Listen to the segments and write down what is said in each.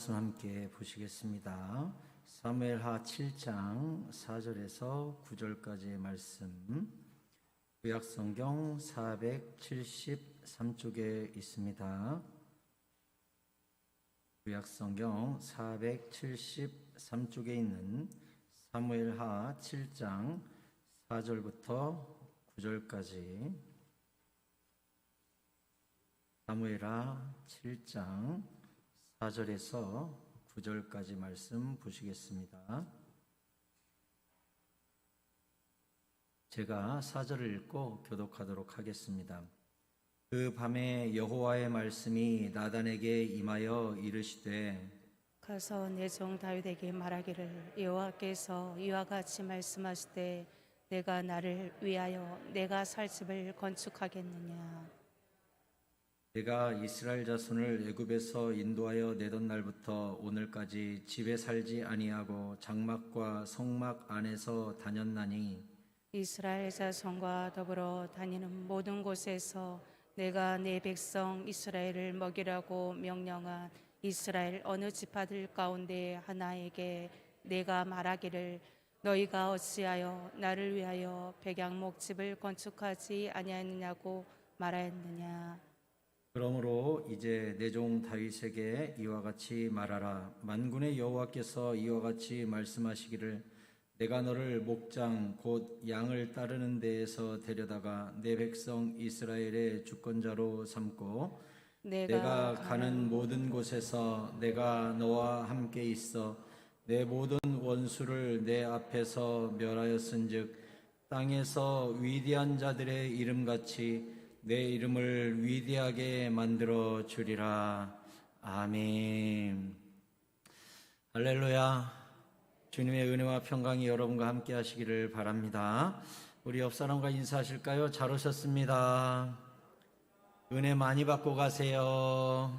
말씀 함께 보시겠습니다. 사무엘하 7장 4절에서 9절까지의 말씀, 구약성경 473쪽에 있습니다. 구약성경 473쪽에 있는 사무엘하 7장 4절부터 9절까지, 사무엘하 7장 4절에서 9절까지 말씀 보시겠습니다. 제가 4절을 읽고 교독하도록 하겠습니다. 그 밤에 여호와의 말씀이 나단에게 임하여 이르시되, 가서 내 종 다윗에게 말하기를, 여호와께서 이와 같이 말씀하시되 내가 나를 위하여 내가 살 집을 건축하겠느냐. 내가 이스라엘 자손을 애굽에서 인도하여 내던 날부터 오늘까지 집에 살지 아니하고 장막과 성막 안에서 다녔나니, 이스라엘 자손과 더불어 다니는 모든 곳에서 내가 내 백성 이스라엘을 먹이라고 명령한 이스라엘 어느 지파들 가운데 하나에게 내가 말하기를, 너희가 어찌하여 나를 위하여 백향목집을 건축하지 아니하느냐고 말하였느냐. 그러므로 이제 내 종 다윗에게 이와 같이 말하라. 만군의 여호와께서 이와 같이 말씀하시기를, 내가 너를 목장 곧 양을 따르는 데에서 데려다가 내 백성 이스라엘의 주권자로 삼고 내가 가는 모든 곳에서 내가 너와 함께 있어 내 모든 원수를 내 앞에서 멸하였은즉 땅에서 위대한 자들의 이름같이 내 이름을 위대하게 만들어 주리라. 아멘. 할렐루야. 주님의 은혜와 평강이 여러분과 함께 하시기를 바랍니다. 우리 옆 사람과 인사하실까요? 잘 오셨습니다. 은혜 많이 받고 가세요.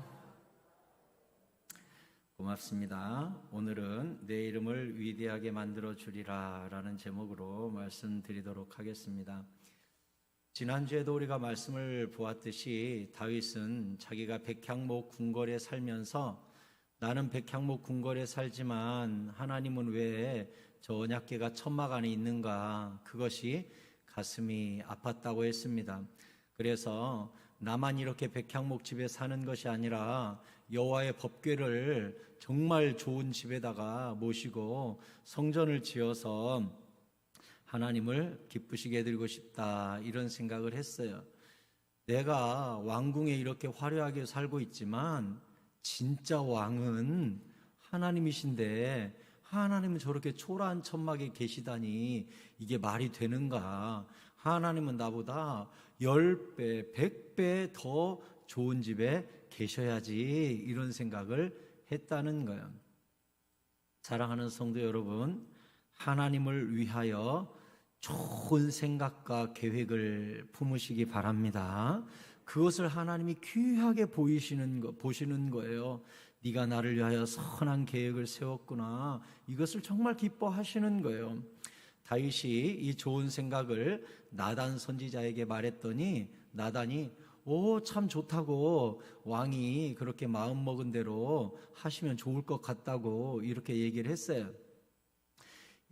고맙습니다. 오늘은 내 이름을 위대하게 만들어 주리라 라는 제목으로 말씀드리도록 하겠습니다. 지난주에도 우리가 말씀을 보았듯이 다윗은 자기가 백향목 궁궐에 살면서 나는 백향목 궁궐에 살지만 하나님은 왜 저 언약궤가 천막 안에 있는가, 그것이 가슴이 아팠다고 했습니다. 그래서 나만 이렇게 백향목 집에 사는 것이 아니라 여호와의 법궤를 정말 좋은 집에다가 모시고 성전을 지어서 하나님을 기쁘시게 해드리고 싶다, 이런 생각을 했어요. 내가 왕궁에 이렇게 화려하게 살고 있지만 진짜 왕은 하나님이신데 하나님은 저렇게 초라한 천막에 계시다니 이게 말이 되는가. 하나님은 나보다 10배, 100배 더 좋은 집에 계셔야지, 이런 생각을 했다는 거예요. 사랑하는 성도 여러분, 하나님을 위하여 좋은 생각과 계획을 품으시기 바랍니다. 그것을 하나님이 귀하게 보시는 거예요. 네가 나를 위하여 선한 계획을 세웠구나. 이것을 정말 기뻐하시는 거예요. 다윗이 이 좋은 생각을 나단 선지자에게 말했더니 나단이 참 좋다고, 왕이 그렇게 마음먹은 대로 하시면 좋을 것 같다고 이렇게 얘기를 했어요.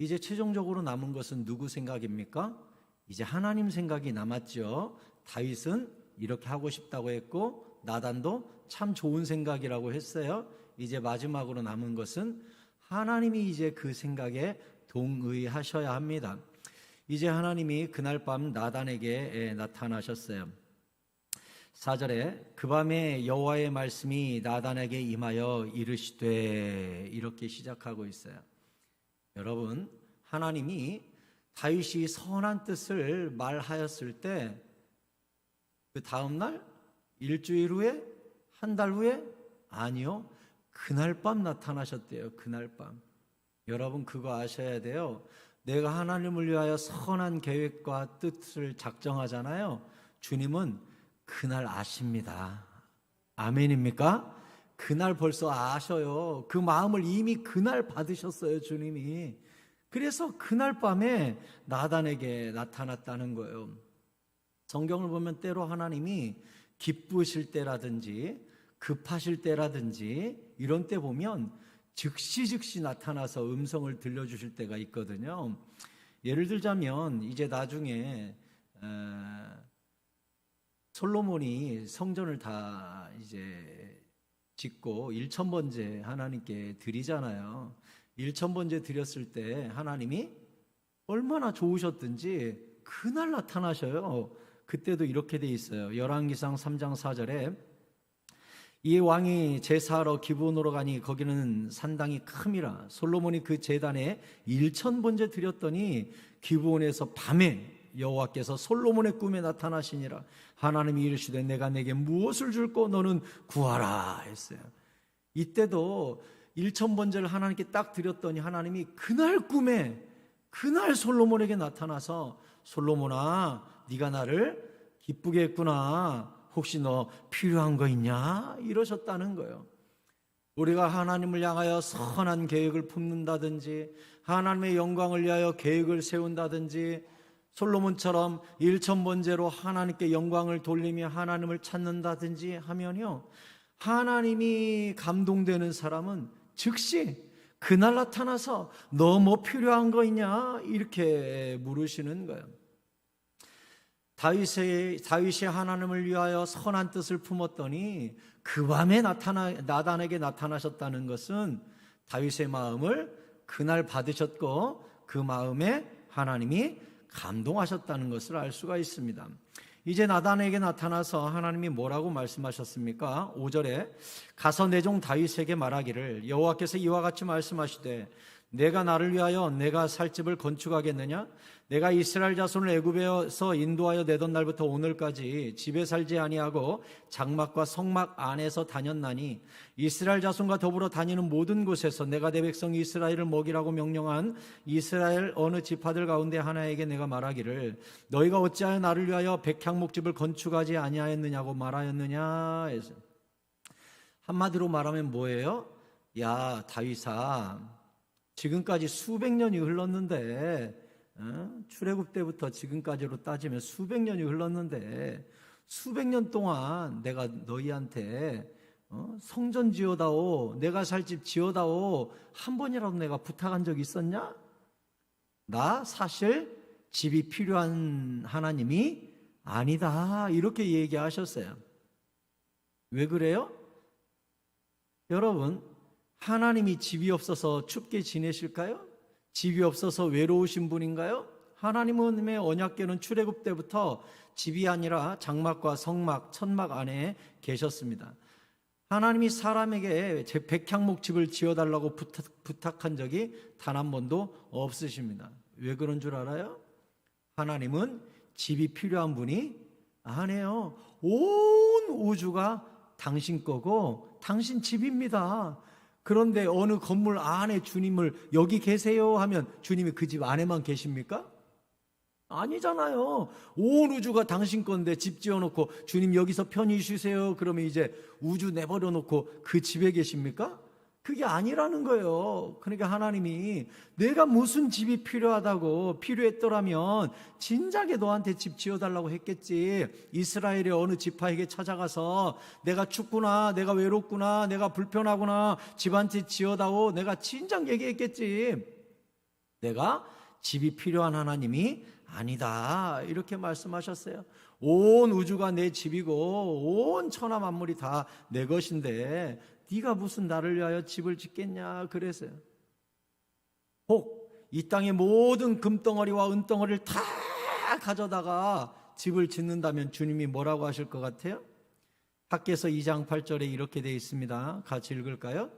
이제 최종적으로 남은 것은 누구 생각입니까? 이제 하나님 생각이 남았죠. 다윗은 이렇게 하고 싶다고 했고 나단도 참 좋은 생각이라고 했어요. 이제 마지막으로 남은 것은 하나님이 이제 그 생각에 동의하셔야 합니다. 이제 하나님이 그날 밤 나단에게 나타나셨어요. 4절에 그 밤에 여호와의 말씀이 나단에게 임하여 이르시되, 이렇게 시작하고 있어요. 여러분, 하나님이 다윗이 선한 뜻을 말하였을 때 그 다음날, 일주일 후에, 한 달 후에? 아니요, 그날 밤 나타나셨대요. 그날 밤. 여러분, 그거 아셔야 돼요. 내가 하나님을 위하여 선한 계획과 뜻을 작정하잖아요. 주님은 그날 아십니다. 아멘입니까? 그날 벌써 아셔요. 그 마음을 이미 그날 받으셨어요, 주님이. 그래서 그날 밤에 나단에게 나타났다는 거예요. 성경을 보면 때로 하나님이 기쁘실 때라든지 급하실 때라든지 이런 때 보면 즉시 나타나서 음성을 들려주실 때가 있거든요. 예를 들자면 이제 나중에 솔로몬이 성전을 다 이제 짓고 1,000번제 하나님께 드리잖아요. 1,000번제 드렸을 때 하나님이 얼마나 좋으셨든지 그날 나타나셔요. 그때도 이렇게 돼 있어요. 열왕기상 3장 4절에 이 왕이 제사하러 기브온으로 가니 거기는 산당이 큼이라 솔로몬이 그 제단에 1,000번제 드렸더니 기브온에서 밤에 여호와께서 솔로몬의 꿈에 나타나시니라. 하나님이 이르시되 내가 내게 무엇을 줄꼬 너는 구하라 했어요. 이때도 1,000번제를 하나님께 딱 드렸더니 하나님이 그날 꿈에 그날 솔로몬에게 나타나서 솔로몬아 네가 나를 기쁘게 했구나. 혹시 너 필요한 거 있냐? 이러셨다는 거예요. 우리가 하나님을 향하여 선한 계획을 품는다든지 하나님의 영광을 위하여 계획을 세운다든지 솔로몬처럼 1,000번제로 하나님께 영광을 돌리며 하나님을 찾는다든지 하면요, 하나님이 감동되는 사람은 즉시 그날 나타나서 너 뭐 필요한 거 있냐? 이렇게 물으시는 거예요. 다윗이 하나님을 위하여 선한 뜻을 품었더니 그 밤에 나단에게 나타나셨다는 것은 다윗의 마음을 그날 받으셨고 그 마음에 하나님이 감동하셨다는 것을 알 수가 있습니다. 이제 나단에게 나타나서 하나님이 뭐라고 말씀하셨습니까? 5절에 가서 내 종 다윗에게 말하기를 여호와께서 이와 같이 말씀하시되 내가 나를 위하여 내가 살 집을 건축하겠느냐? 내가 이스라엘 자손을 애굽에서 인도하여 내던 날부터 오늘까지 집에 살지 아니하고 장막과 성막 안에서 다녔나니 이스라엘 자손과 더불어 다니는 모든 곳에서 내가 내 백성 이스라엘을 먹이라고 명령한 이스라엘 어느 지파들 가운데 하나에게 내가 말하기를 너희가 어찌하여 나를 위하여 백향목집을 건축하지 아니하였느냐고 말하였느냐 해서 한마디로 말하면 뭐예요? 야 다윗아, 지금까지 수백 년이 흘렀는데 출애굽 때부터 지금까지로 따지면 수백 년이 흘렀는데 수백 년 동안 내가 너희한테 성전 지어다오, 내가 살 집 지어다오 한 번이라도 내가 부탁한 적 있었냐? 나 사실 집이 필요한 하나님이 아니다 이렇게 얘기하셨어요. 왜 그래요? 여러분, 하나님이 집이 없어서 춥게 지내실까요? 집이 없어서 외로우신 분인가요? 하나님의 언약궤는 출애굽 때부터 집이 아니라 장막과 성막, 천막 안에 계셨습니다. 하나님이 사람에게 백향목 집을 지어달라고 부탁한 적이 단 한 번도 없으십니다. 왜 그런 줄 알아요? 하나님은 집이 필요한 분이 아니에요. 온 우주가 당신 거고 당신 집입니다. 그런데 어느 건물 안에 주님을 여기 계세요 하면 주님이 그 집 안에만 계십니까? 아니잖아요. 온 우주가 당신 건데 집 지어놓고 주님 여기서 편히 쉬세요 그러면 이제 우주 내버려 놓고 그 집에 계십니까? 그게 아니라는 거예요. 그러니까 하나님이 내가 무슨 집이 필요했더라면 진작에 너한테 집 지어달라고 했겠지. 이스라엘의 어느 지파에게 찾아가서 내가 춥구나, 내가 외롭구나, 내가 불편하구나, 집한테 지어다오 내가 진작 얘기했겠지. 내가 집이 필요한 하나님이 아니다 이렇게 말씀하셨어요. 온 우주가 내 집이고 온 천하 만물이 다 내 것인데 네가 무슨 나를 위하여 집을 짓겠냐 그랬어요. 혹 이 땅의 모든 금덩어리와 은덩어리를 다 가져다가 집을 짓는다면 주님이 뭐라고 하실 것 같아요? 학개서 2장 8절에 이렇게 되어 있습니다. 같이 읽을까요?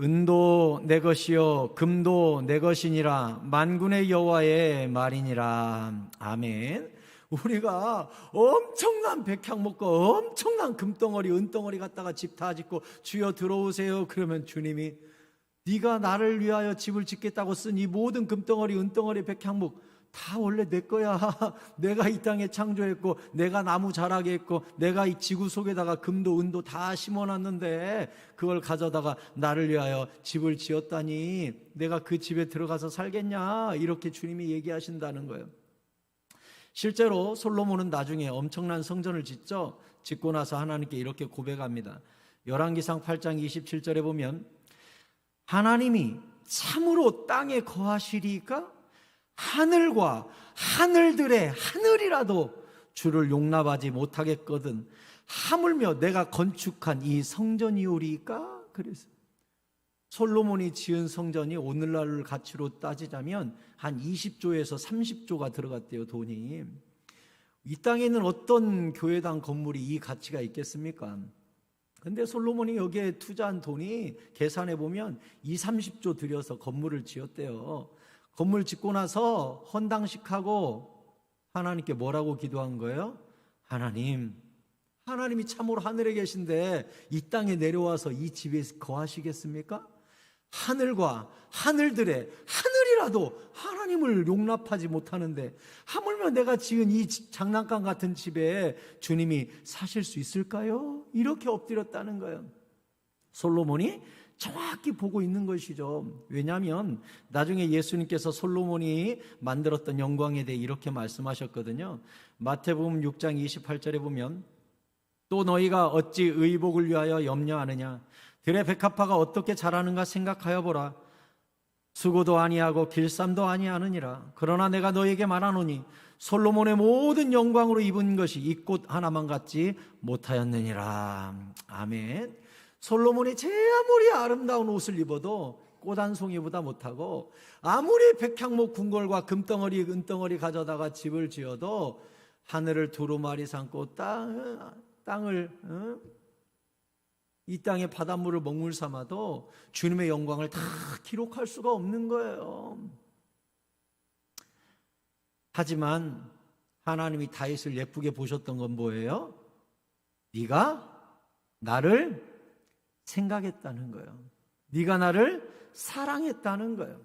은도 내 것이요 금도 내 것이니라 만군의 여호와의 말이니라. 아멘. 우리가 엄청난 백향목과 엄청난 금덩어리 은덩어리 갖다가 집 다 짓고 주여 들어오세요 그러면 주님이 네가 나를 위하여 집을 짓겠다고 쓴 이 모든 금덩어리 은덩어리 백향목 다 원래 내 거야. 내가 이 땅에 창조했고 내가 나무 자라게 했고 내가 이 지구 속에다가 금도 은도 다 심어놨는데 그걸 가져다가 나를 위하여 집을 지었다니 내가 그 집에 들어가서 살겠냐 이렇게 주님이 얘기하신다는 거예요. 실제로 솔로몬은 나중에 엄청난 성전을 짓죠. 짓고 나서 하나님께 이렇게 고백합니다. 열왕기상 8장 27절에 보면 하나님이 참으로 땅에 거하시리까 하늘과 하늘들의 하늘이라도 주를 용납하지 못하겠거든 하물며 내가 건축한 이 성전이오리까. 그래서 솔로몬이 지은 성전이 오늘날 가치로 따지자면 한 20조에서 30조가 들어갔대요, 돈이. 이 땅에 있는 어떤 교회당 건물이 이 가치가 있겠습니까? 근데 솔로몬이 여기에 투자한 돈이 계산해 보면 30조 들여서 건물을 지었대요. 건물 짓고 나서 헌당식하고 하나님께 뭐라고 기도한 거예요? 하나님이 참으로 하늘에 계신데 이 땅에 내려와서 이 집에 거하시겠습니까? 하늘과 하늘들의 하늘이라도 하나님을 용납하지 못하는데 하물며 내가 지은 이 장난감 같은 집에 주님이 사실 수 있을까요? 이렇게 엎드렸다는 거예요. 솔로몬이 정확히 보고 있는 것이죠. 왜냐하면 나중에 예수님께서 솔로몬이 만들었던 영광에 대해 이렇게 말씀하셨거든요. 마태복음 6장 28절에 보면 또 너희가 어찌 의복을 위하여 염려하느냐 들의 백합화가 어떻게 자라는가 생각하여 보라. 수고도 아니하고 길쌈도 아니하느니라. 그러나 내가 너희에게 말하노니 솔로몬의 모든 영광으로 입은 것이 이 꽃 하나만 같지 못하였느니라. 아멘. 솔로몬이 제 아무리 아름다운 옷을 입어도 꽃 한 송이보다 못하고 아무리 백향목 궁궐과 금덩어리 은덩어리 가져다가 집을 지어도 하늘을 두루마리 삼고 땅을 이 땅의 바닷물을 먹물 삼아도 주님의 영광을 다 기록할 수가 없는 거예요. 하지만 하나님이 다윗을 예쁘게 보셨던 건 뭐예요? 네가 나를 생각했다는 거예요. 네가 나를 사랑했다는 거예요.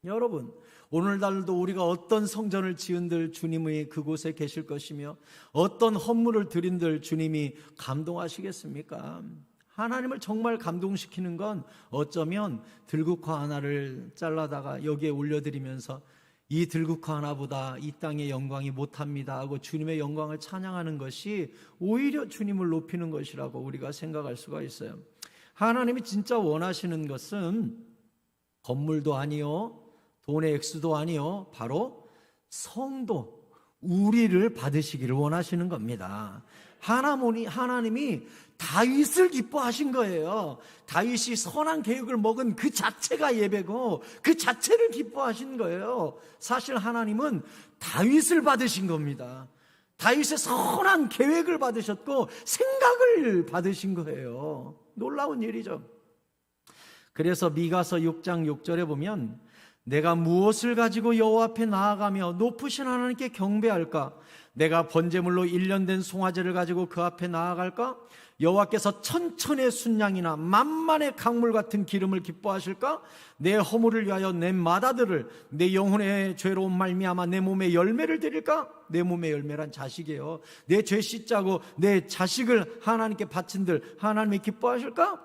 여러분, 오늘날도 우리가 어떤 성전을 지은들 주님의 그곳에 계실 것이며 어떤 헌물을 드린들 주님이 감동하시겠습니까? 하나님을 정말 감동시키는 건 어쩌면 들국화 하나를 잘라다가 여기에 올려드리면서 이 들국화 하나보다 이 땅의 영광이 못합니다 하고 주님의 영광을 찬양하는 것이 오히려 주님을 높이는 것이라고 우리가 생각할 수가 있어요. 하나님이 진짜 원하시는 것은 건물도 아니요 돈의 액수도 아니요 바로 성도 우리를 받으시기를 원하시는 겁니다. 하나님이 다윗을 기뻐하신 거예요. 다윗이 선한 계획을 먹은 그 자체가 예배고 그 자체를 기뻐하신 거예요. 사실 하나님은 다윗을 받으신 겁니다. 다윗의 선한 계획을 받으셨고 생각을 받으신 거예요. 놀라운 일이죠. 그래서 미가서 6장 6절에 보면 내가 무엇을 가지고 여호와 앞에 나아가며 높으신 하나님께 경배할까? 내가 번제물로 1년 된 송아지를 가지고 그 앞에 나아갈까? 여호와께서 천천의 순양이나 만만의 강물 같은 기름을 기뻐하실까? 내 허물을 위하여 내 마다들을 내 영혼의 죄로운 말미암아 내 몸에 열매를 드릴까? 내 몸의 열매란 자식이에요. 내 죄 씻자고 내 자식을 하나님께 바친들 하나님이 기뻐하실까?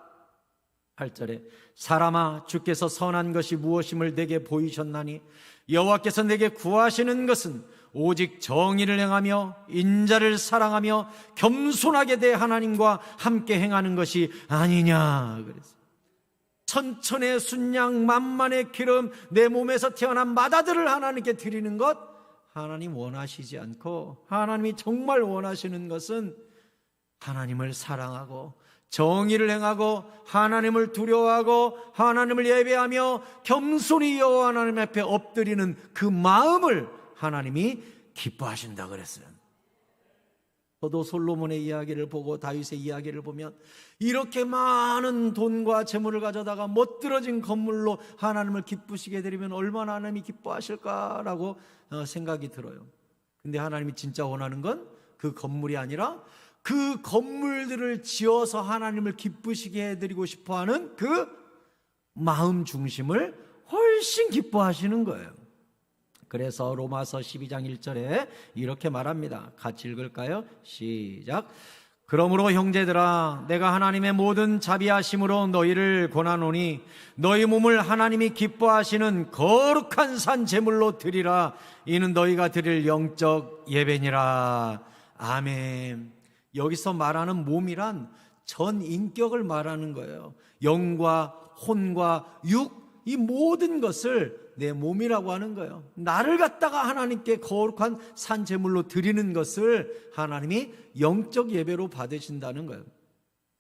8절에 사람아 주께서 선한 것이 무엇임을 내게 보이셨나니 여호와께서 내게 구하시는 것은 오직 정의를 행하며 인자를 사랑하며 겸손하게 대 하나님과 함께 행하는 것이 아니냐. 그래서 천천의 순양 만만의 기름 내 몸에서 태어난 마다들을 하나님께 드리는 것 하나님 원하시지 않고 하나님이 정말 원하시는 것은 하나님을 사랑하고 정의를 행하고 하나님을 두려워하고 하나님을 예배하며 겸손히 여호와 하나님 앞에 엎드리는 그 마음을 하나님이 기뻐하신다 그랬어요. 저도 솔로몬의 이야기를 보고 다윗의 이야기를 보면 이렇게 많은 돈과 재물을 가져다가 멋들어진 건물로 하나님을 기쁘시게 드리면 얼마나 하나님이 기뻐하실까라고 생각이 들어요. 근데 하나님이 진짜 원하는 건 그 건물이 아니라 그 건물들을 지어서 하나님을 기쁘시게 해드리고 싶어하는 그 마음 중심을 훨씬 기뻐하시는 거예요. 그래서 로마서 12장 1절에 이렇게 말합니다. 같이 읽을까요? 시작. 그러므로 형제들아 내가 하나님의 모든 자비하심으로 너희를 권하노니 너희 몸을 하나님이 기뻐하시는 거룩한 산 제물로 드리라. 이는 너희가 드릴 영적 예배니라. 아멘. 여기서 말하는 몸이란 전 인격을 말하는 거예요. 영과 혼과 육, 이 모든 것을 내 몸이라고 하는 거예요. 나를 갖다가 하나님께 거룩한 산 제물로 드리는 것을 하나님이 영적 예배로 받으신다는 거예요.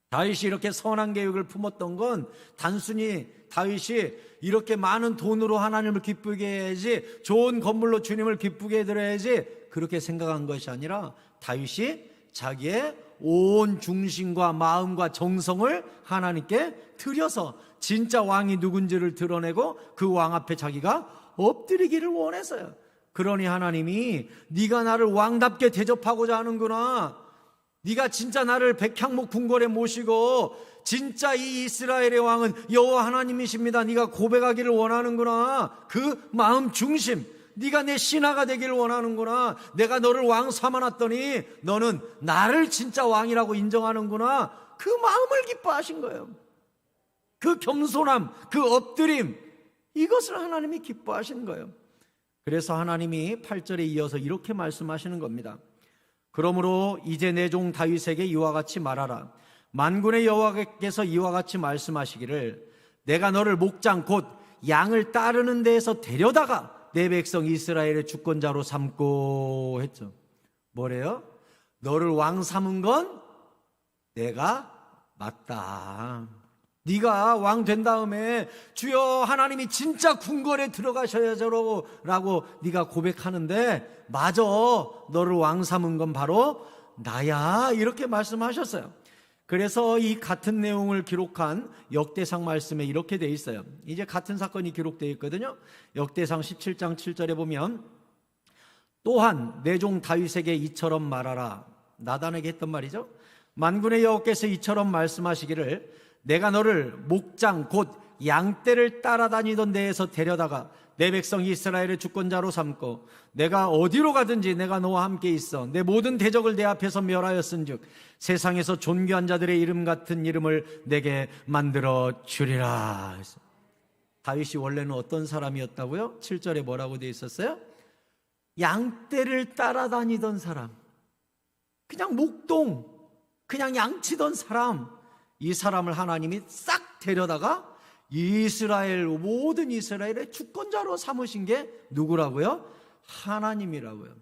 다윗이 이렇게 선한 계획을 품었던 건 단순히 다윗이 이렇게 많은 돈으로 하나님을 기쁘게 해야지, 좋은 건물로 주님을 기쁘게 해드려야지 그렇게 생각한 것이 아니라 다윗이 자기의 온 중심과 마음과 정성을 하나님께 드려서 진짜 왕이 누군지를 드러내고 그 왕 앞에 자기가 엎드리기를 원했어요. 그러니 하나님이 네가 나를 왕답게 대접하고자 하는구나, 네가 진짜 나를 백향목 궁궐에 모시고 진짜 이 이스라엘의 왕은 여호와 하나님이십니다, 네가 고백하기를 원하는구나, 그 마음 중심, 네가 내 신하가 되기를 원하는구나, 내가 너를 왕 삼아놨더니 너는 나를 진짜 왕이라고 인정하는구나, 그 마음을 기뻐하신 거예요. 그 겸손함, 그 엎드림, 이것을 하나님이 기뻐하시는 거예요. 그래서 하나님이 8절에 이어서 이렇게 말씀하시는 겁니다. 그러므로 이제 내 종 다윗에게 이와 같이 말하라. 만군의 여호와께서 이와 같이 말씀하시기를 내가 너를 목장 곧 양을 따르는 데에서 데려다가 내 백성 이스라엘의 주권자로 삼고 했죠. 뭐래요? 너를 왕 삼은 건 내가 맞다. 네가 왕 된 다음에 주여 하나님이 진짜 궁궐에 들어가셔야죠 라고 네가 고백하는데 맞아, 너를 왕 삼은 건 바로 나야, 이렇게 말씀하셨어요. 그래서 이 같은 내용을 기록한 역대상 말씀에 이렇게 돼 있어요. 이제 같은 사건이 기록되어 있거든요. 역대상 17장 7절에 보면 또한 내 종 다윗에게 이처럼 말하라. 나단에게 했던 말이죠. 만군의 여호와께서 이처럼 말씀하시기를 내가 너를 목장 곧 양떼를 따라다니던 데에서 데려다가 내 백성 이스라엘의 주권자로 삼고 내가 어디로 가든지 내가 너와 함께 있어 내 모든 대적을 내 앞에서 멸하였은즉 세상에서 존귀한 자들의 이름 같은 이름을 내게 만들어 주리라. 다윗이 원래는 어떤 사람이었다고요? 7절에 뭐라고 되어 있었어요? 양떼를 따라다니던 사람, 그냥 목동, 그냥 양치던 사람, 이 사람을 하나님이 싹 데려다가 이스라엘, 모든 이스라엘의 주권자로 삼으신 게 누구라고요? 하나님이라고요.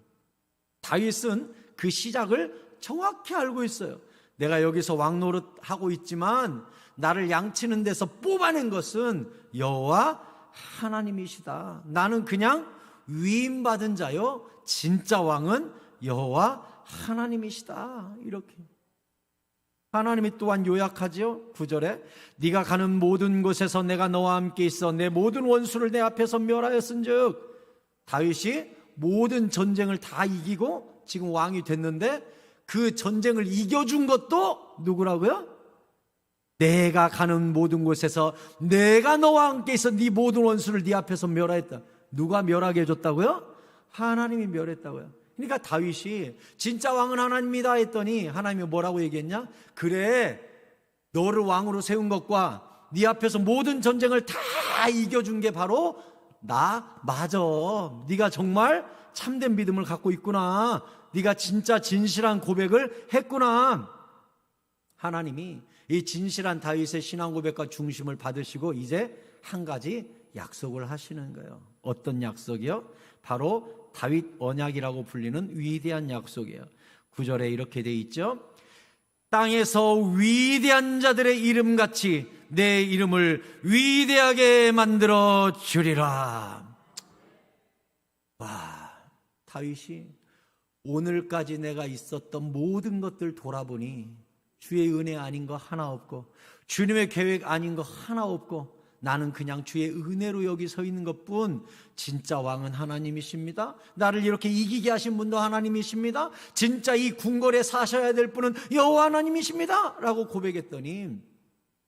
다윗은 그 시작을 정확히 알고 있어요. 내가 여기서 왕 노릇하고 있지만 나를 양치는 데서 뽑아낸 것은 여호와 하나님이시다. 나는 그냥 위임받은 자요, 진짜 왕은 여호와 하나님이시다. 이렇게 하나님이 또한 요약하지요. 9절에 네가 가는 모든 곳에서 내가 너와 함께 있어 내 모든 원수를 내 앞에서 멸하였은즉, 다윗이 모든 전쟁을 다 이기고 지금 왕이 됐는데 그 전쟁을 이겨준 것도 누구라고요? 내가 가는 모든 곳에서 내가 너와 함께 있어 네 모든 원수를 네 앞에서 멸하였다. 누가 멸하게 해줬다고요? 하나님이 멸했다고요. 그러니까 다윗이 진짜 왕은 하나님이다 했더니 하나님이 뭐라고 얘기했냐? 그래, 너를 왕으로 세운 것과 네 앞에서 모든 전쟁을 다 이겨준 게 바로 나 맞아. 네가 정말 참된 믿음을 갖고 있구나. 네가 진짜 진실한 고백을 했구나. 하나님이 이 진실한 다윗의 신앙 고백과 중심을 받으시고 이제 한 가지 약속을 하시는 거예요. 어떤 약속이요? 바로 다윗 언약이라고 불리는 위대한 약속이에요. 9절에 이렇게 돼 있죠. 땅에서 위대한 자들의 이름같이 내 이름을 위대하게 만들어 주리라. 와, 다윗이 오늘까지 내가 있었던 모든 것들 돌아보니 주의 은혜 아닌 거 하나 없고 주님의 계획 아닌 거 하나 없고 나는 그냥 주의 은혜로 여기 서 있는 것뿐. 진짜 왕은 하나님이십니다. 나를 이렇게 이기게 하신 분도 하나님이십니다. 진짜 이 궁궐에 사셔야 될 분은 여호와 하나님이십니다 라고 고백했더니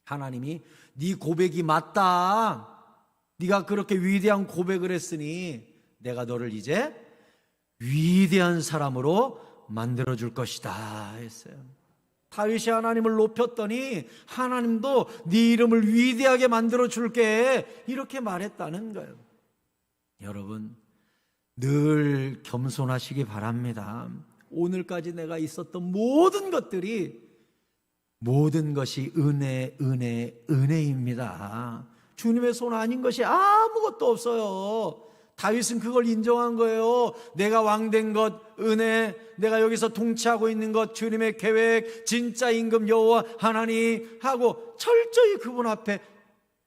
하나님이 네 고백이 맞다. 네가 그렇게 위대한 고백을 했으니 내가 너를 이제 위대한 사람으로 만들어줄 것이다 했어요. 다윗이 하나님을 높였더니 하나님도 네 이름을 위대하게 만들어줄게 이렇게 말했다는 거예요. 여러분, 늘 겸손하시기 바랍니다. 오늘까지 내가 있었던 모든 것들이 모든 것이 은혜, 은혜, 은혜입니다. 주님의 손 아닌 것이 아무것도 없어요. 다윗은 그걸 인정한 거예요. 내가 왕된 것 은혜, 내가 여기서 통치하고 있는 것 주님의 계획, 진짜 임금 여호와 하나님 하고 철저히 그분 앞에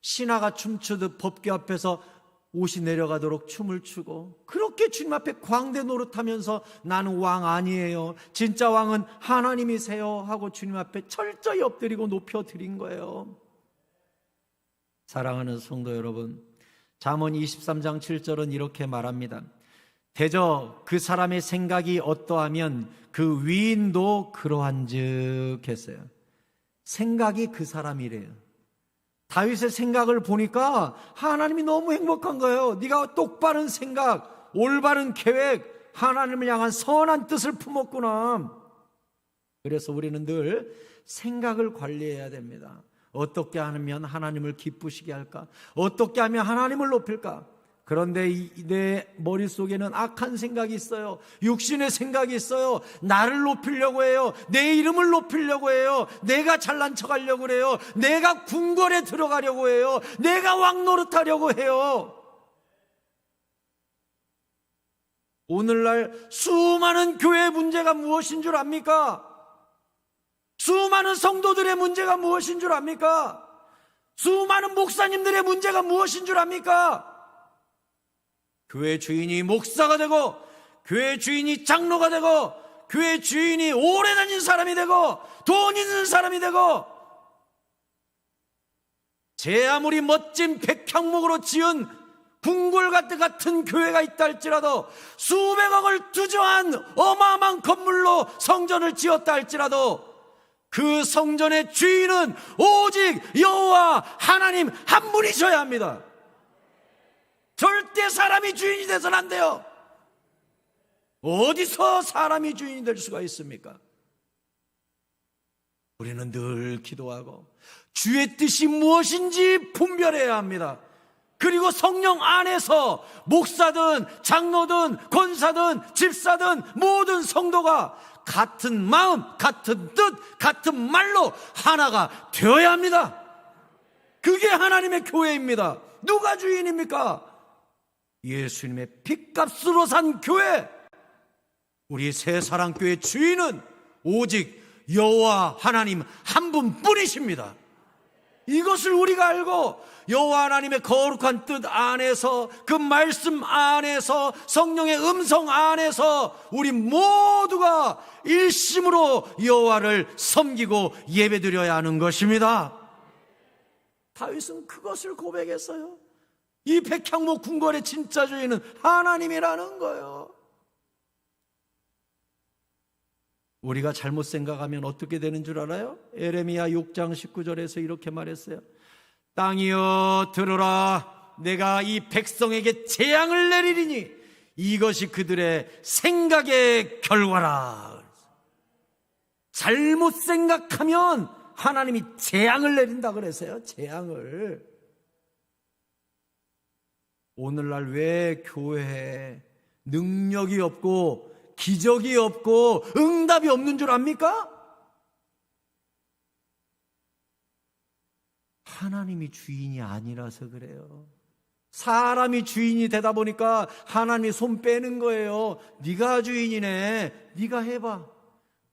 신하가 춤추듯 법궤 앞에서 옷이 내려가도록 춤을 추고, 그렇게 주님 앞에 광대 노릇하면서 나는 왕 아니에요, 진짜 왕은 하나님이세요 하고 주님 앞에 철저히 엎드리고 높여드린 거예요. 사랑하는 성도 여러분, 잠언 23장 7절은 이렇게 말합니다. 대저 그 사람의 생각이 어떠하면 그 위인도 그러한즉 했어요. 생각이 그 사람이래요. 다윗의 생각을 보니까 하나님이 너무 행복한 거예요. 네가 똑바른 생각, 올바른 계획, 하나님을 향한 선한 뜻을 품었구나. 그래서 우리는 늘 생각을 관리해야 됩니다. 어떻게 하면 하나님을 기쁘시게 할까? 어떻게 하면 하나님을 높일까? 그런데 내 머릿속에는 악한 생각이 있어요. 육신의 생각이 있어요. 나를 높이려고 해요. 내 이름을 높이려고 해요. 내가 잘난 척하려고 그래요. 내가 궁궐에 들어가려고 해요. 내가 왕 노릇하려고 해요. 오늘날 수많은 교회의 문제가 무엇인 줄 압니까? 수많은 성도들의 문제가 무엇인 줄 압니까? 수많은 목사님들의 문제가 무엇인 줄 압니까? 교회 주인이 목사가 되고, 교회 주인이 장로가 되고, 교회 주인이 오래 다닌 사람이 되고, 돈 있는 사람이 되고, 제 아무리 멋진 백향목으로 지은 궁궐 같은 교회가 있다 할지라도, 수백억을 투자한 어마어마한 건물로 성전을 지었다 할지라도, 그 성전의 주인은 오직 여호와 하나님 한 분이셔야 합니다. 절대 사람이 주인이 돼서는 안 돼요. 어디서 사람이 주인이 될 수가 있습니까? 우리는 늘 기도하고 주의 뜻이 무엇인지 분별해야 합니다. 그리고 성령 안에서 목사든 장로든 권사든 집사든 모든 성도가 같은 마음, 같은 뜻, 같은 말로 하나가 되어야 합니다. 그게 하나님의 교회입니다. 누가 주인입니까? 예수님의 핏값으로 산 교회, 우리 새사랑교회 주인은 오직 여호와 하나님 한 분뿐이십니다. 이것을 우리가 알고 여호와 하나님의 거룩한 뜻 안에서, 그 말씀 안에서, 성령의 음성 안에서 우리 모두가 일심으로 여호와를 섬기고 예배드려야 하는 것입니다. 다윗은 그것을 고백했어요. 이 백향목 궁궐의 진짜 주인은 하나님이라는 거예요. 우리가 잘못 생각하면 어떻게 되는 줄 알아요? 에레미야 6장 19절에서 이렇게 말했어요. 땅이여 들으라, 내가 이 백성에게 재앙을 내리리니 이것이 그들의 생각의 결과라. 잘못 생각하면 하나님이 재앙을 내린다 그랬어요. 재앙을. 오늘날 왜 교회에 능력이 없고 기적이 없고 응답이 없는 줄 압니까? 하나님이 주인이 아니라서 그래요. 사람이 주인이 되다 보니까 하나님이 손 빼는 거예요. 네가 주인이네, 네가 해봐.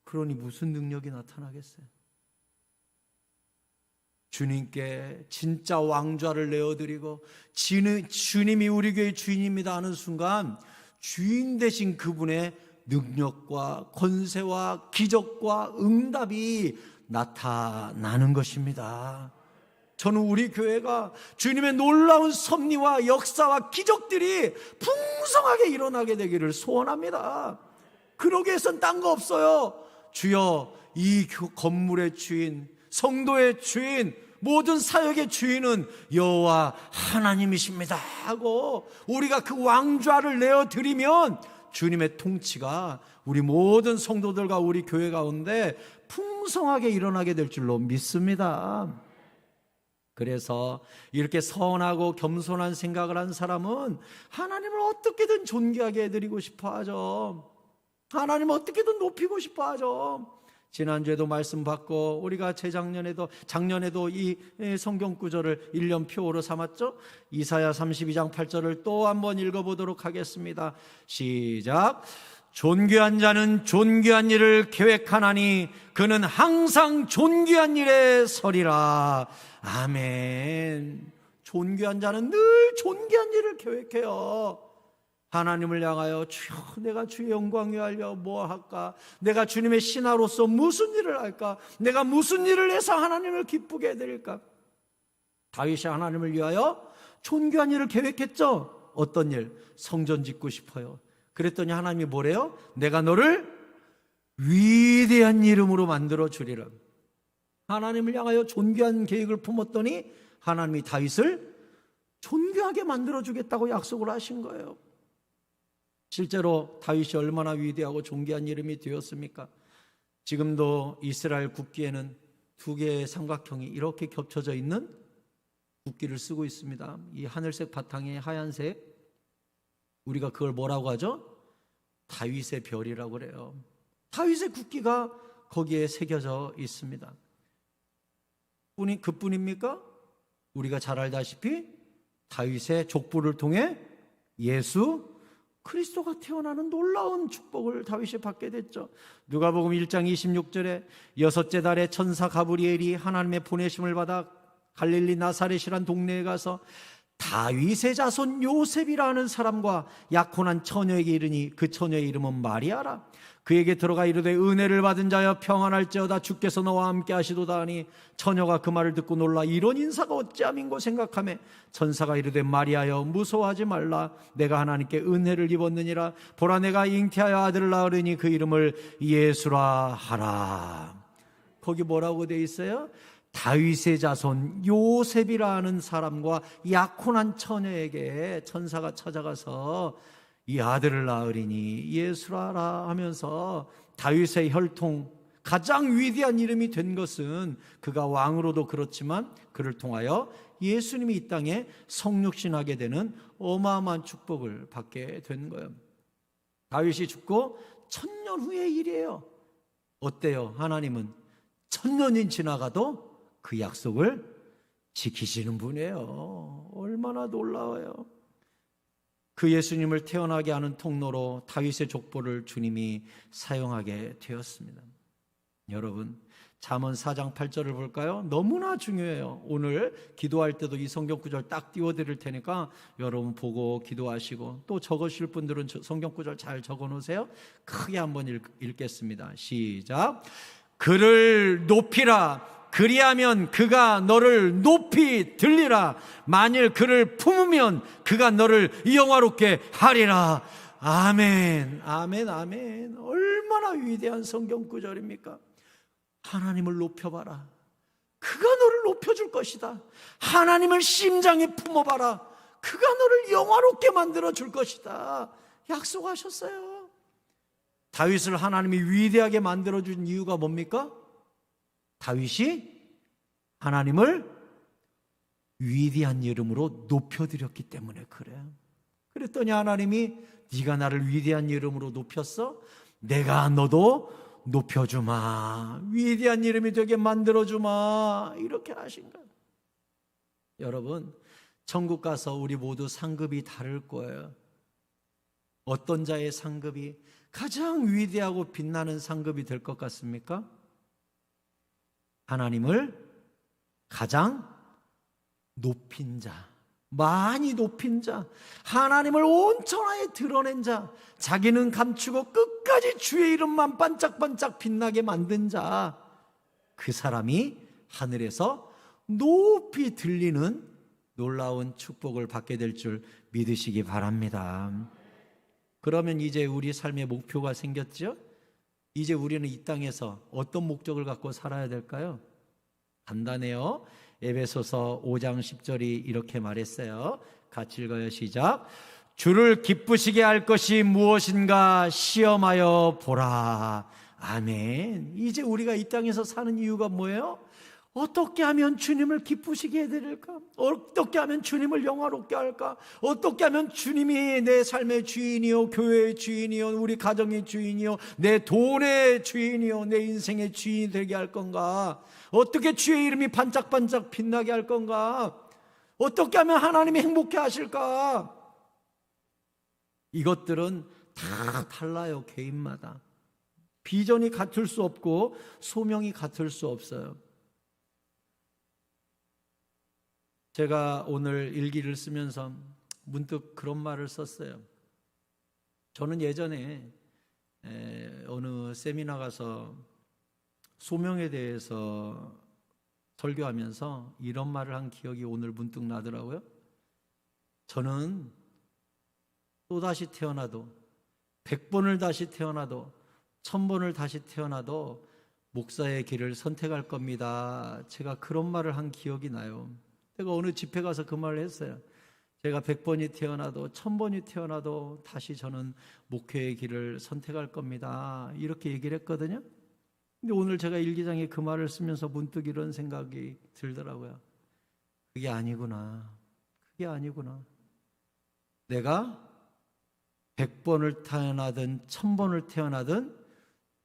그러니 무슨 능력이 나타나겠어요? 주님께 진짜 왕좌를 내어드리고 주님이 우리 교회의 주인입니다 하는 순간 주인 되신 그분의 능력과 권세와 기적과 응답이 나타나는 것입니다. 저는 우리 교회가 주님의 놀라운 섭리와 역사와 기적들이 풍성하게 일어나게 되기를 소원합니다. 그러기 위해서는 딴 거 없어요. 주여, 이 건물의 주인, 성도의 주인, 모든 사역의 주인은 여호와 하나님이십니다 하고 우리가 그 왕좌를 내어드리면 주님의 통치가 우리 모든 성도들과 우리 교회 가운데 풍성하게 일어나게 될 줄로 믿습니다. 그래서 이렇게 선하고 겸손한 생각을 한 사람은 하나님을 어떻게든 존귀하게 해드리고 싶어 하죠. 하나님을 어떻게든 높이고 싶어 하죠. 지난주에도 말씀 받고 우리가 작년에도 이 성경 구절을 1년 표어로 삼았죠. 이사야 32장 8절을 또 한번 읽어보도록 하겠습니다. 시작. 존귀한 자는 존귀한 일을 계획하나니 그는 항상 존귀한 일에 서리라. 아멘. 존귀한 자는 늘 존귀한 일을 계획해요. 하나님을 향하여 주여, 내가 주의 영광 위하여 뭐 할까? 내가 주님의 신하로서 무슨 일을 할까? 내가 무슨 일을 해서 하나님을 기쁘게 해드릴까? 다윗이 하나님을 위하여 존귀한 일을 계획했죠. 어떤 일? 성전 짓고 싶어요. 그랬더니 하나님이 뭐래요? 내가 너를 위대한 이름으로 만들어 주리라. 하나님을 향하여 존귀한 계획을 품었더니 하나님이 다윗을 존귀하게 만들어 주겠다고 약속을 하신 거예요. 실제로 다윗이 얼마나 위대하고 존귀한 이름이 되었습니까? 지금도 이스라엘 국기에는 두 개의 삼각형이 이렇게 겹쳐져 있는 국기를 쓰고 있습니다. 이 하늘색 바탕에 하얀색, 우리가 그걸 뭐라고 하죠? 다윗의 별이라고 그래요. 다윗의 국기가 거기에 새겨져 있습니다. 그뿐입니까? 우리가 잘 알다시피 다윗의 족보를 통해 예수 그리스도가 태어나는 놀라운 축복을 다윗이 받게 됐죠. 누가복음 1장 26절에 여섯째 달에 천사 가브리엘이 하나님의 보내심을 받아 갈릴리 나사렛이란 동네에 가서 다윗의 자손 요셉이라는 사람과 약혼한 처녀에게 이르니 그 처녀의 이름은 마리아라. 그에게 들어가 이르되 은혜를 받은 자여 평안할지어다 주께서 너와 함께 하시도다 하니 처녀가 그 말을 듣고 놀라 이런 인사가 어찌함인고 생각하며 천사가 이르되 마리아여 무서워하지 말라. 내가 하나님께 은혜를 입었느니라. 보라 내가 잉태하여 아들을 낳으리니 그 이름을 예수라 하라. 거기 뭐라고 돼 있어요? 다윗의 자손 요셉이라는 사람과 약혼한 처녀에게 천사가 찾아가서 이 아들을 낳으리니 예수라라 하면서 다윗의 혈통, 가장 위대한 이름이 된 것은 그가 왕으로도 그렇지만 그를 통하여 예수님이 이 땅에 성육신하게 되는 어마어마한 축복을 받게 된 거예요. 다윗이 죽고 1000년 후의 일이에요. 어때요? 하나님은 1000년이 지나가도 그 약속을 지키시는 분이에요. 얼마나 놀라워요. 그 예수님을 태어나게 하는 통로로 다윗의 족보를 주님이 사용하게 되었습니다. 여러분, 잠언 4장 8절을 볼까요? 너무나 중요해요. 오늘 기도할 때도 이 성경 구절 딱 띄워드릴 테니까 여러분 보고 기도하시고 또 적으실 분들은 성경 구절 잘 적어놓으세요. 크게 한번 읽겠습니다. 시작. 그를 높이라. 그리하면 그가 너를 높이 들리라. 만일 그를 품으면 그가 너를 영화롭게 하리라. 아멘, 아멘, 아멘. 얼마나 위대한 성경 구절입니까? 하나님을 높여봐라. 그가 너를 높여줄 것이다. 하나님을 심장에 품어봐라. 그가 너를 영화롭게 만들어줄 것이다. 약속하셨어요. 다윗을 하나님이 위대하게 만들어준 이유가 뭡니까? 다윗이 하나님을 위대한 이름으로 높여드렸기 때문에 그래요. 그랬더니 하나님이 네가 나를 위대한 이름으로 높였어? 내가 너도 높여주마. 위대한 이름이 되게 만들어주마. 이렇게 하신 거예요. 여러분, 천국 가서 우리 모두 상급이 다를 거예요. 어떤 자의 상급이 가장 위대하고 빛나는 상급이 될 것 같습니까? 하나님을 가장 높인 자, 많이 높인 자, 하나님을 온 천하에 드러낸 자, 자기는 감추고 끝까지 주의 이름만 반짝반짝 빛나게 만든 자, 그 사람이 하늘에서 높이 들리는 놀라운 축복을 받게 될 줄 믿으시기 바랍니다. 그러면 이제 우리 삶의 목표가 생겼죠? 이제 우리는 이 땅에서 어떤 목적을 갖고 살아야 될까요? 간단해요. 에베소서 5장 10절이 이렇게 말했어요. 같이 읽어요. 시작. 주를 기쁘시게 할 것이 무엇인가 시험하여 보라. 아멘. 이제 우리가 이 땅에서 사는 이유가 뭐예요? 어떻게 하면 주님을 기쁘시게 해드릴까? 어떻게 하면 주님을 영화롭게 할까? 어떻게 하면 주님이 내 삶의 주인이요, 교회의 주인이요, 우리 가정의 주인이요, 내 돈의 주인이요, 내 인생의 주인이 되게 할 건가? 어떻게 주의 이름이 반짝반짝 빛나게 할 건가? 어떻게 하면 하나님이 행복해 하실까? 이것들은 다 달라요, 개인마다. 비전이 같을 수 없고 소명이 같을 수 없어요. 제가 오늘 일기를 쓰면서 문득 그런 말을 썼어요. 저는 예전에 어느 세미나 가서 소명에 대해서 설교하면서 이런 말을 한 기억이 오늘 문득 나더라고요. 저는 또다시 태어나도 100번을 다시 태어나도 1000번을 다시 태어나도 목사의 길을 선택할 겁니다. 제가 그런 말을 한 기억이 나요. 제가 어느 집회 가서 그 말을 했어요. 제가 100번이 태어나도 1000번이 태어나도 다시 저는 목회의 길을 선택할 겁니다. 이렇게 얘기를 했거든요. 근데 오늘 제가 일기장에 그 말을 쓰면서 문득 이런 생각이 들더라고요. 그게 아니구나. 그게 아니구나. 내가 100번을 태어나든 1000번을 태어나든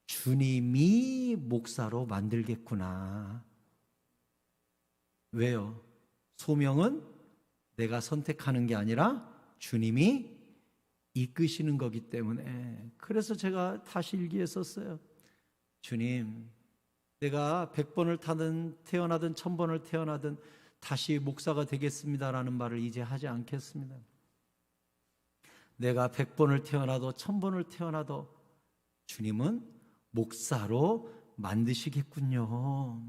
주님이 목사로 만들겠구나. 왜요? 소명은 내가 선택하는 게 아니라 주님이 이끄시는 거기 때문에. 그래서 제가 다시 일기에 썼어요. 주님, 내가 100번을 타든 태어나든 1000번을 태어나든 다시 목사가 되겠습니다라는 말을 이제 하지 않겠습니다. 내가 100번을 태어나도 1000번을 태어나도 주님은 목사로 만드시겠군요.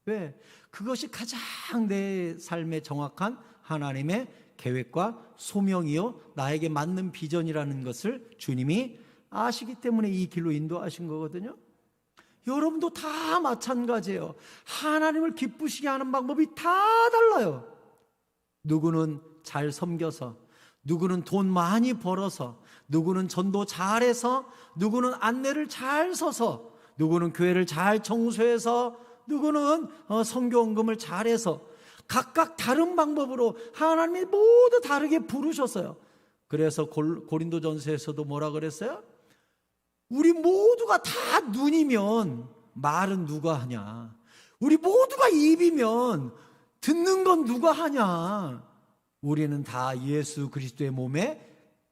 왜? 그것이 가장 내 삶에 정확한 하나님의 계획과 소명이요, 나에게 맞는 비전이라는 것을 주님이 아시기 때문에 이 길로 인도하신 거거든요. 여러분도 다 마찬가지예요. 하나님을 기쁘시게 하는 방법이 다 달라요. 누구는 잘 섬겨서, 누구는 돈 많이 벌어서, 누구는 전도 잘해서, 누구는 안내를 잘 서서, 누구는 교회를 잘 청소해서, 누구는 선교원금을 잘해서, 각각 다른 방법으로 하나님이 모두 다르게 부르셨어요. 그래서 고린도전서에서도 뭐라 그랬어요? 우리 모두가 다 눈이면 말은 누가 하냐? 우리 모두가 입이면 듣는 건 누가 하냐? 우리는 다 예수 그리스도의 몸에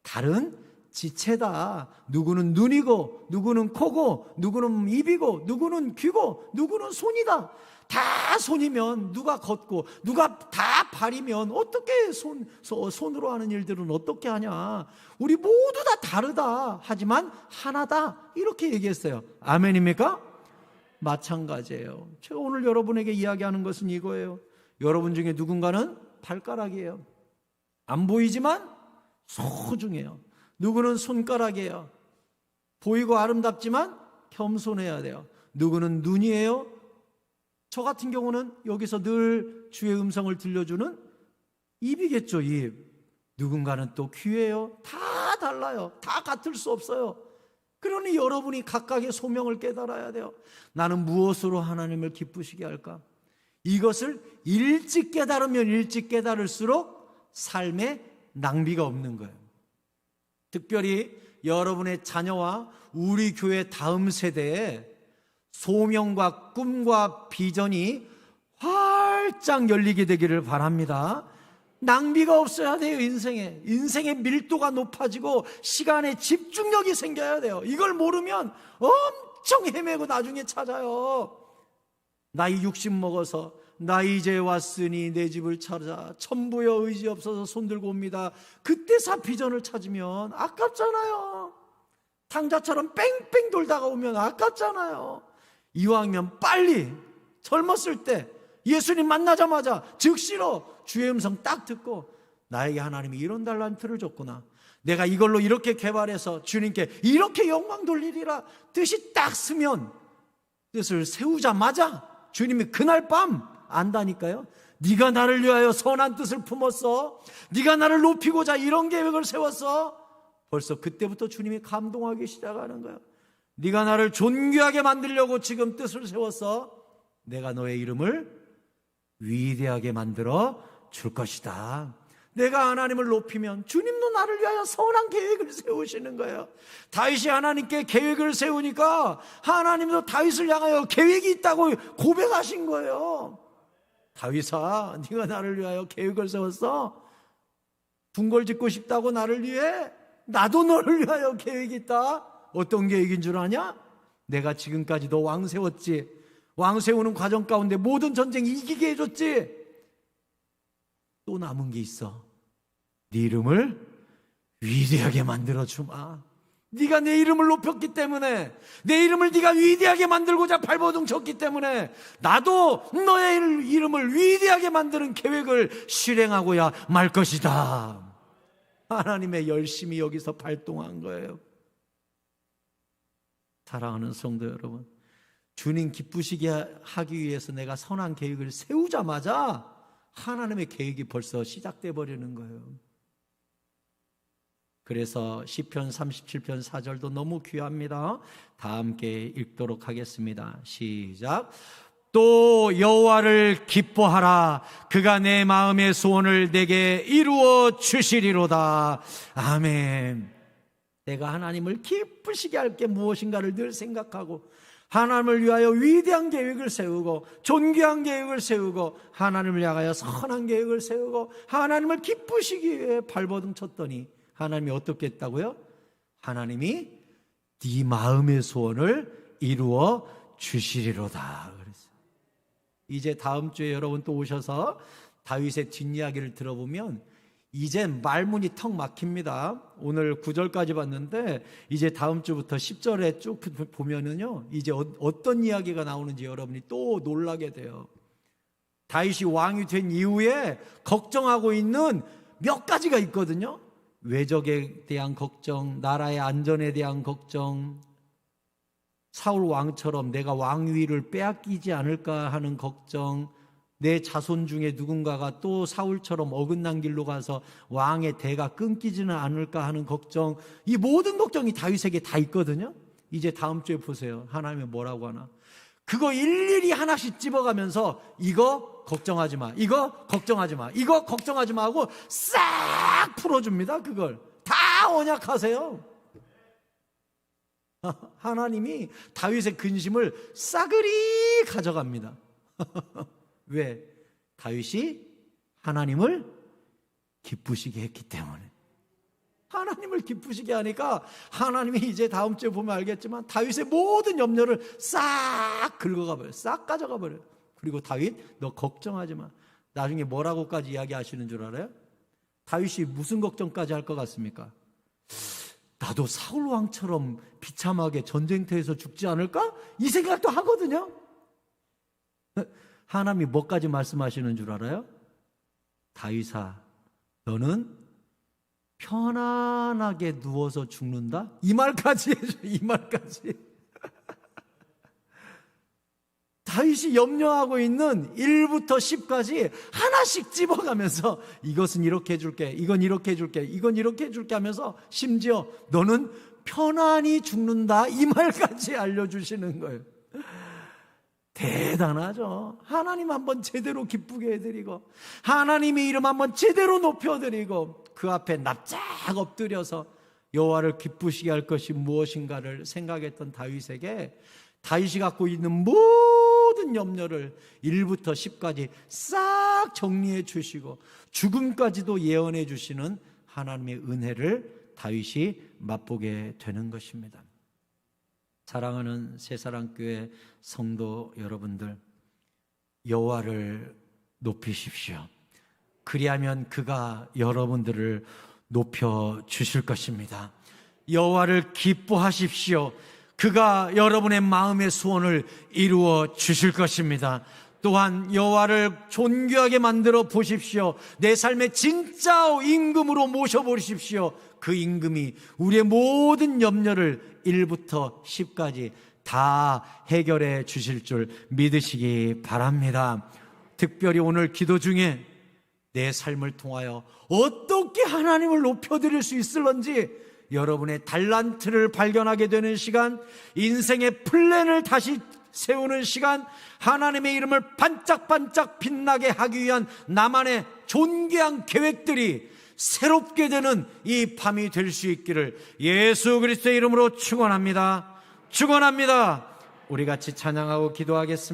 다른 지체다. 누구는 눈이고, 누구는 코고, 누구는 입이고, 누구는 귀고, 누구는 손이다. 다 손이면 누가 걷고, 누가 다 발이면 어떻게 손으로 하는 일들은 어떻게 하냐. 우리 모두 다 다르다. 하지만 하나다. 이렇게 얘기했어요. 아멘입니까? 마찬가지예요. 제가 오늘 여러분에게 이야기하는 것은 이거예요. 여러분 중에 누군가는 발가락이에요. 안 보이지만 소중해요. 누구는 손가락이에요. 보이고 아름답지만 겸손해야 돼요. 누구는 눈이에요. 저 같은 경우는 여기서 늘 주의 음성을 들려주는 입이겠죠, 입. 누군가는 또 귀예요. 다 달라요. 다 같을 수 없어요. 그러니 여러분이 각각의 소명을 깨달아야 돼요. 나는 무엇으로 하나님을 기쁘시게 할까? 이것을 일찍 깨달으면 일찍 깨달을수록 삶에 낭비가 없는 거예요. 특별히 여러분의 자녀와 우리 교회 다음 세대에 소명과 꿈과 비전이 활짝 열리게 되기를 바랍니다. 낭비가 없어야 돼요. 인생의 밀도가 높아지고 시간에 집중력이 생겨야 돼요. 이걸 모르면 엄청 헤매고 나중에 찾아요. 나이 60 먹어서 나 이제 왔으니 내 집을 찾아 천부여 의지 없어서 손들고 옵니다. 그때서 비전을 찾으면 아깝잖아요. 탕자처럼 뺑뺑 돌다가 오면 아깝잖아요. 이왕이면 빨리 젊었을 때 예수님 만나자마자 즉시로 주의 음성 딱 듣고 나에게 하나님이 이런 달란트를 줬구나. 내가 이걸로 이렇게 개발해서 주님께 이렇게 영광 돌리리라 뜻이 딱 쓰면 뜻을 세우자마자 주님이 그날 밤 안다니까요. 네가 나를 위하여 선한 뜻을 품었어. 네가 나를 높이고자 이런 계획을 세웠어. 벌써 그때부터 주님이 감동하기 시작하는 거예요. 네가 나를 존귀하게 만들려고 지금 뜻을 세웠어. 내가 너의 이름을 위대하게 만들어 줄 것이다. 내가 하나님을 높이면 주님도 나를 위하여 선한 계획을 세우시는 거예요. 다윗이 하나님께 계획을 세우니까 하나님도 다윗을 향하여 계획이 있다고 고백하신 거예요. 다윗아, 네가 나를 위하여 계획을 세웠어? 궁궐 짓고 싶다고 나를 위해? 나도 너를 위하여 계획이 있다. 어떤 계획인 줄 아냐? 내가 지금까지 너 왕 세웠지. 왕 세우는 과정 가운데 모든 전쟁 이기게 해줬지. 또 남은 게 있어. 네 이름을 위대하게 만들어주마. 네가 내 이름을 높였기 때문에, 내 이름을 네가 위대하게 만들고자 발버둥 쳤기 때문에 나도 너의 이름을 위대하게 만드는 계획을 실행하고야 말 것이다. 하나님의 열심이 여기서 발동한 거예요. 사랑하는 성도 여러분, 주님 기쁘시게 하기 위해서 내가 선한 계획을 세우자마자 하나님의 계획이 벌써 시작돼 버리는 거예요. 그래서 시편 37편 4절도 너무 귀합니다. 다 함께 읽도록 하겠습니다. 시작. 또 여호와를 기뻐하라. 그가 내 마음의 소원을 내게 이루어 주시리로다. 아멘. 내가 하나님을 기쁘시게 할 게 무엇인가를 늘 생각하고 하나님을 위하여 위대한 계획을 세우고 존귀한 계획을 세우고 하나님을 향하여 선한 계획을 세우고 하나님을 기쁘시기 위해 발버둥 쳤더니 하나님이 어떻게 했다고요? 하나님이 네 마음의 소원을 이루어 주시리로다 그랬어요. 이제 다음 주에 여러분 또 오셔서 다윗의 뒷이야기를 들어보면 이젠 말문이 턱 막힙니다. 오늘 9절까지 봤는데 이제 다음 주부터 10절에 쭉 보면은요, 이제 어떤 이야기가 나오는지 여러분이 또 놀라게 돼요. 다윗이 왕이 된 이후에 걱정하고 있는 몇 가지가 있거든요. 외적에 대한 걱정, 나라의 안전에 대한 걱정, 사울 왕처럼 내가 왕위를 빼앗기지 않을까 하는 걱정, 내 자손 중에 누군가가 또 사울처럼 어긋난 길로 가서 왕의 대가 끊기지는 않을까 하는 걱정, 이 모든 걱정이 다윗에게 다 있거든요. 이제 다음 주에 보세요. 하나님이 뭐라고 하나. 그거 일일이 하나씩 집어가면서 이거 걱정하지 마, 이거 걱정하지 마, 이거 걱정하지 마 하고 싹 풀어줍니다. 그걸 다 언약하세요. 하나님이 다윗의 근심을 싸그리 가져갑니다. 왜? 다윗이 하나님을 기쁘시게 했기 때문에. 하나님을 기쁘시게 하니까 하나님이 이제 다음 주에 보면 알겠지만 다윗의 모든 염려를 싹 긁어가 버려요. 싹 가져가 버려요. 그리고 다윗, 너 걱정하지 마. 나중에 뭐라고까지 이야기하시는 줄 알아요? 다윗이 무슨 걱정까지 할 것 같습니까? 나도 사울 왕처럼 비참하게 전쟁터에서 죽지 않을까? 이 생각도 하거든요. 하나님이 뭐까지 말씀하시는 줄 알아요? 다윗아, 너는 편안하게 누워서 죽는다? 이 말까지 해줘. 이 말까지. 다윗이 염려하고 있는 1부터 10까지 하나씩 집어가면서 이것은 이렇게 해줄게, 이건 이렇게 해줄게, 이건 이렇게 해줄게 하면서 심지어 너는 편안히 죽는다, 이 말까지 알려주시는 거예요. 대단하죠. 하나님 한번 제대로 기쁘게 해드리고 하나님의 이름 한번 제대로 높여드리고 그 앞에 납작 엎드려서 여호와를 기쁘시게 할 것이 무엇인가를 생각했던 다윗에게 다윗이 갖고 있는 모든 염려를 1부터 10까지 싹 정리해 주시고 죽음까지도 예언해 주시는 하나님의 은혜를 다윗이 맛보게 되는 것입니다. 사랑하는 새사랑교회 성도 여러분들, 여호와를 높이십시오. 그리하면 그가 여러분들을 높여 주실 것입니다. 여호와를 기뻐하십시오. 그가 여러분의 마음의 소원을 이루어 주실 것입니다. 또한 여호와를 존귀하게 만들어 보십시오. 내 삶의 진짜 임금으로 모셔보십시오. 그 임금이 우리의 모든 염려를 1부터 10까지 다 해결해 주실 줄 믿으시기 바랍니다. 특별히 오늘 기도 중에 내 삶을 통하여 어떻게 하나님을 높여드릴 수 있을런지 여러분의 달란트를 발견하게 되는 시간, 인생의 플랜을 다시 세우는 시간, 하나님의 이름을 반짝반짝 빛나게 하기 위한 나만의 존귀한 계획들이 새롭게 되는 이 밤이 될 수 있기를 예수 그리스도의 이름으로 축원합니다. 축원합니다. 우리 같이 찬양하고 기도하겠습니다.